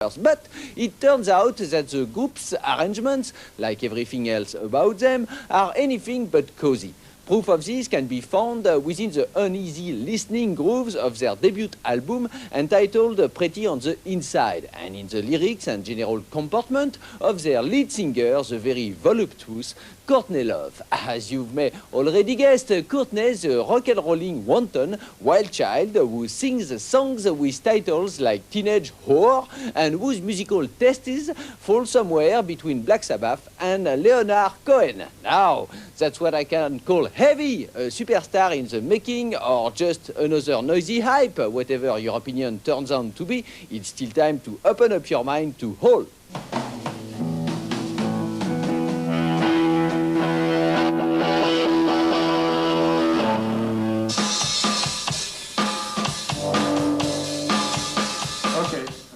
But it turns out that the group's arrangements, like everything else about them, are anything but cozy. Proof of this can be found within the uneasy listening grooves of their debut album entitled Pretty on the Inside, and in the lyrics and general comportment of their lead singer, the very voluptuous Courtney Love. As you may already guessed, Courtney, the rock and rolling wanton wild child who sings songs with titles like Teenage Whore and whose musical tastes fall somewhere between Black Sabbath and Leonard Cohen. Now, that's what I can call heavy, a superstar in the making, or just another noisy hype. Whatever your opinion turns out to be, it's still time to open up your mind to whole.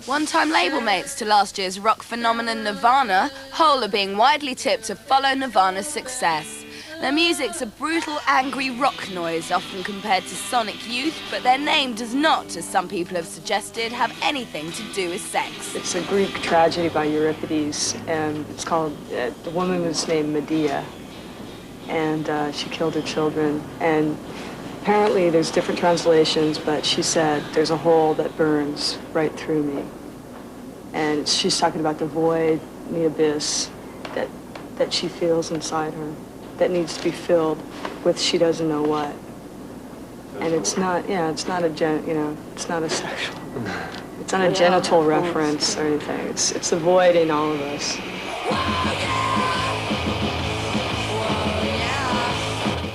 One-time label mates to last year's rock phenomenon Nirvana, Hole are being widely tipped to follow Nirvana's success. Their music's a brutal, angry rock noise, often compared to sonic youth, but their name does not, as some people have suggested, have anything to do with sex. It's a Greek tragedy by Euripides, and it's called, the woman was named Medea, and she killed her children, and apparently there's different translations, but she said, there's a hole that burns right through me. And she's talking about the void, the abyss that she feels inside her, that needs to be filled with she doesn't know what. And it's not, it's not a it's not a sexual, it's not a genital reference or anything. It's the void in all of us.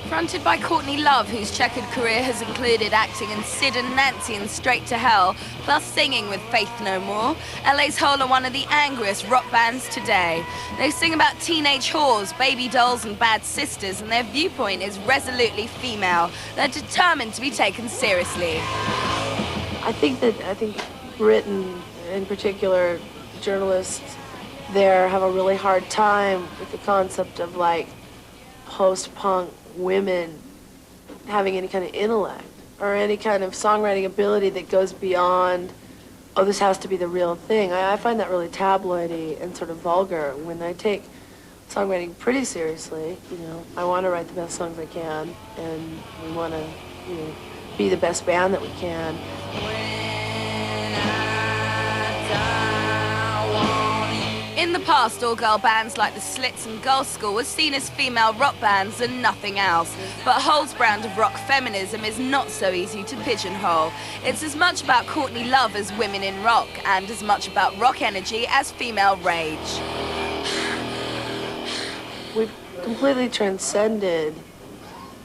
Fronted by Courtney Love, whose checkered career has included acting in Sid and Nancy in Straight to Hell, plus singing with Faith No More, LA's Hole are one of the angriest rock bands today. They sing about teenage whores, baby dolls and bad sisters, and their viewpoint is resolutely female. They're determined to be taken seriously. I think Britain, in particular, journalists there have a really hard time with the concept of like post-punk women having any kind of intellect or any kind of songwriting ability that goes beyond, oh, this has to be the real thing. I find that really tabloidy and sort of vulgar when I take songwriting pretty seriously. I want to write the best songs I can, and we want to, be the best band that we can. In the past, all-girl bands like the Slits and Girls' School were seen as female rock bands and nothing else. But Hole's brand of rock feminism is not so easy to pigeonhole. It's as much about Courtney Love as women in rock, and as much about rock energy as female rage. We've completely transcended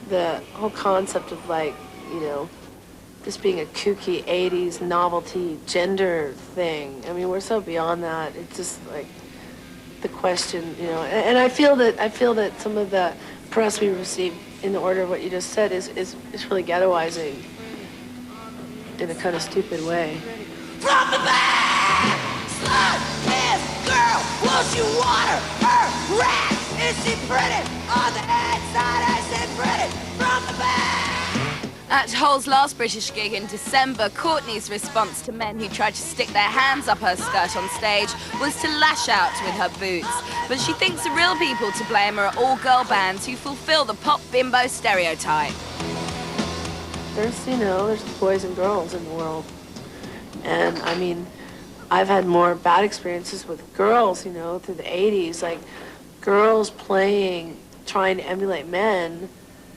the whole concept of this being a kooky 80s novelty gender thing. I mean, we're so beyond that. It's just like the question, and I feel that some of the press we receive in the order of what you just said is really ghettoizing in a kind of stupid way. From the back, slut, this girl, won't you water her rat? Is she pretty? On the inside, I said pretty. From the back. At Hole's last British gig in December, Courtney's response to men who tried to stick their hands up her skirt on stage was to lash out with her boots. But she thinks the real people to blame are all-girl bands who fulfill the pop bimbo stereotype. There's boys and girls in the world. And I mean, I've had more bad experiences with girls, through the 80s, like girls trying to emulate men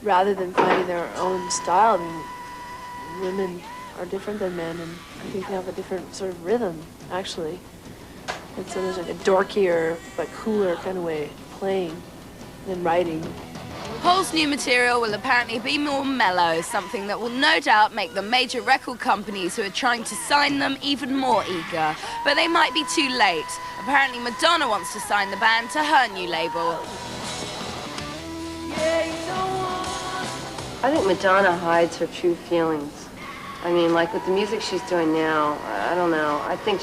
rather than finding their own style. I mean, women are different than men, and I think they have a different sort of rhythm, actually. And so there's like a dorkier but cooler kind of way of playing than writing. Hole's new material will apparently be more mellow, something that will no doubt make the major record companies who are trying to sign them even more eager. But they might be too late. Apparently Madonna wants to sign the band to her new label. I think Madonna hides her true feelings. I mean, like with the music she's doing now, I don't know. I think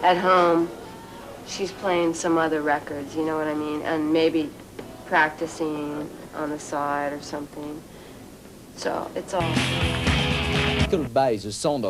at home, she's playing some other records, you know what I mean? And maybe practicing on the side or something. So it's all... By the sound of